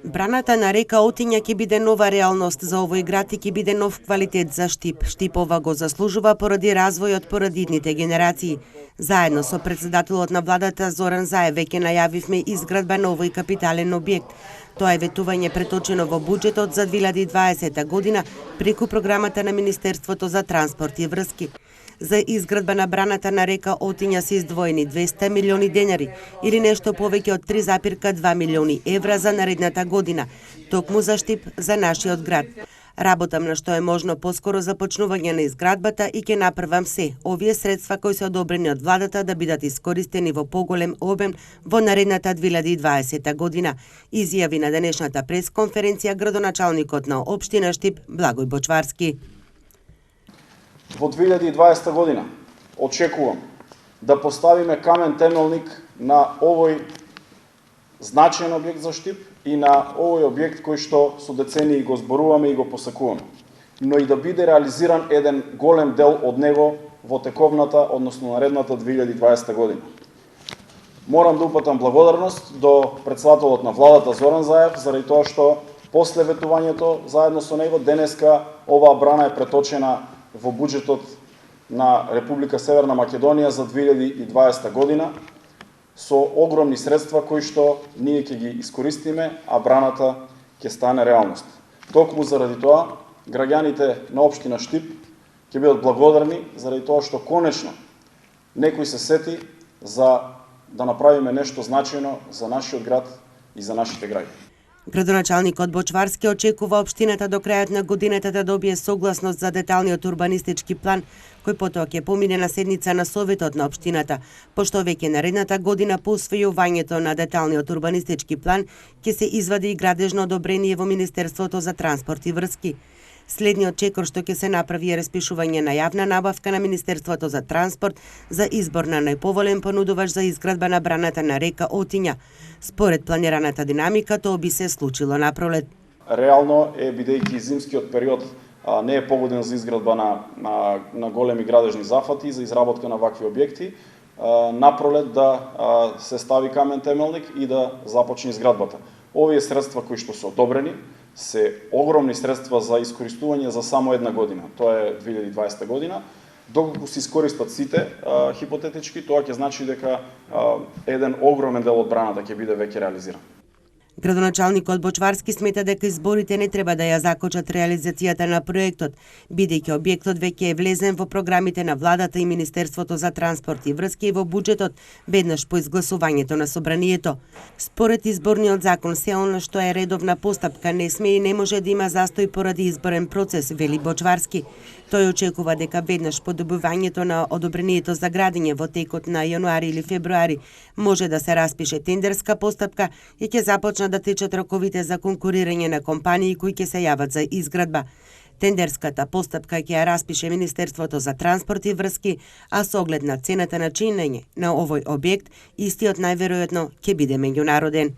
Браната на река Отиња ќе биде нова реалност за овој град и ќе биде нов квалитет за Штип. Штип ова го заслужува поради развојот поради идните генерации. Заедно со председателот на владата Зоран Заев веќе најавивме изградба на овој капитален објект. Тоа е ветување преточено во буџетот за 2020 година преку програмата на Министерството за транспорт и врски. За изградба на браната на река Отиња се издвоени 200 милиони денари или нешто повеќе од 3,2 милиони евра за наредната година, токму за Штип за нашиот град. Работам на што е можно поскоро започнување на изградбата и ќе направам се овие средства кои се одобрени од владата да бидат искористени во поголем обем во наредната 2020 година, изјави на денешната пресконференција градоначалникот на општина Штип Благој Бочварски. Во 2020 година очекувам да поставиме камен темелник на овој значаен објект за Штип и на овој објект кој што со децении го зборуваме и го посакуваме, но и да биде реализиран еден голем дел од него во тековната, односно наредната 2020 година. Морам да упатам благодарност до председателот на владата Зоран Заев заради тоа што после ветувањето заедно со него денеска оваа брана е преточена во буџетот на Република Северна Македонија за 2020 година со огромни средства кои што ние ќе ги искористиме, а браната ќе стане реалност. Токму заради тоа, граѓаните на општина Штип ќе бидат благодарни заради тоа што конечно некој се сети за да направиме нешто значајно за нашиот град и за нашите граѓани. Градоначалникот Бочварски очекува општината до крајот на годината да добие согласност за деталниот урбанистички план, кој потоа ќе помине на седница на Советот на општината, пошто веќе наредната година по усвојувањето на деталниот урбанистички план ќе се извади и градежно одобрение во Министерството за транспорт и врски. Следниот чекор што ќе се направи е распишување на јавна набавка на Министерството за транспорт за избор на најповолен понудувач за изградба на браната на река Отиња. Според планираната динамика, тоа би се случило на пролет. Реално е, бидејќи зимскиот период не е погоден за изградба на големи градежни зафати, за изработка на вакви објекти, на пролет да се стави камен темелник и да започне изградбата. Овие средства кои што се одобрени се огромни средства за искористување за само една година. Тоа е 2020 година. Доколку се искористат сите хипотетички, тоа ќе значи дека еден огромен дел од браната ќе биде веќе реализиран. Градоначалникот Бочварски смета дека изборите не треба да ја закочат реализацијата на проектот, бидејќи објектот веќе е влезен во програмите на владата и Министерството за транспорт и врски и во буџетот веднаш по изгласувањето на собранието. Според изборниот закон, се она што е редовна постапка не сме и не може да има застој поради изборен процес, вели Бочварски. Тој очекува дека веднаш по добивањето на одобрението за градење во текот на јануари или февруари може да се распише тендерска постапка и ќе започнат да течат роковите за конкурирање на компании кои ќе се јават за изградба. Тендерската постапка ќе ја распише Министерството за транспорт и врски, а со оглед на цената на чинење на овој објект, истиот најверојатно ќе биде меѓународен.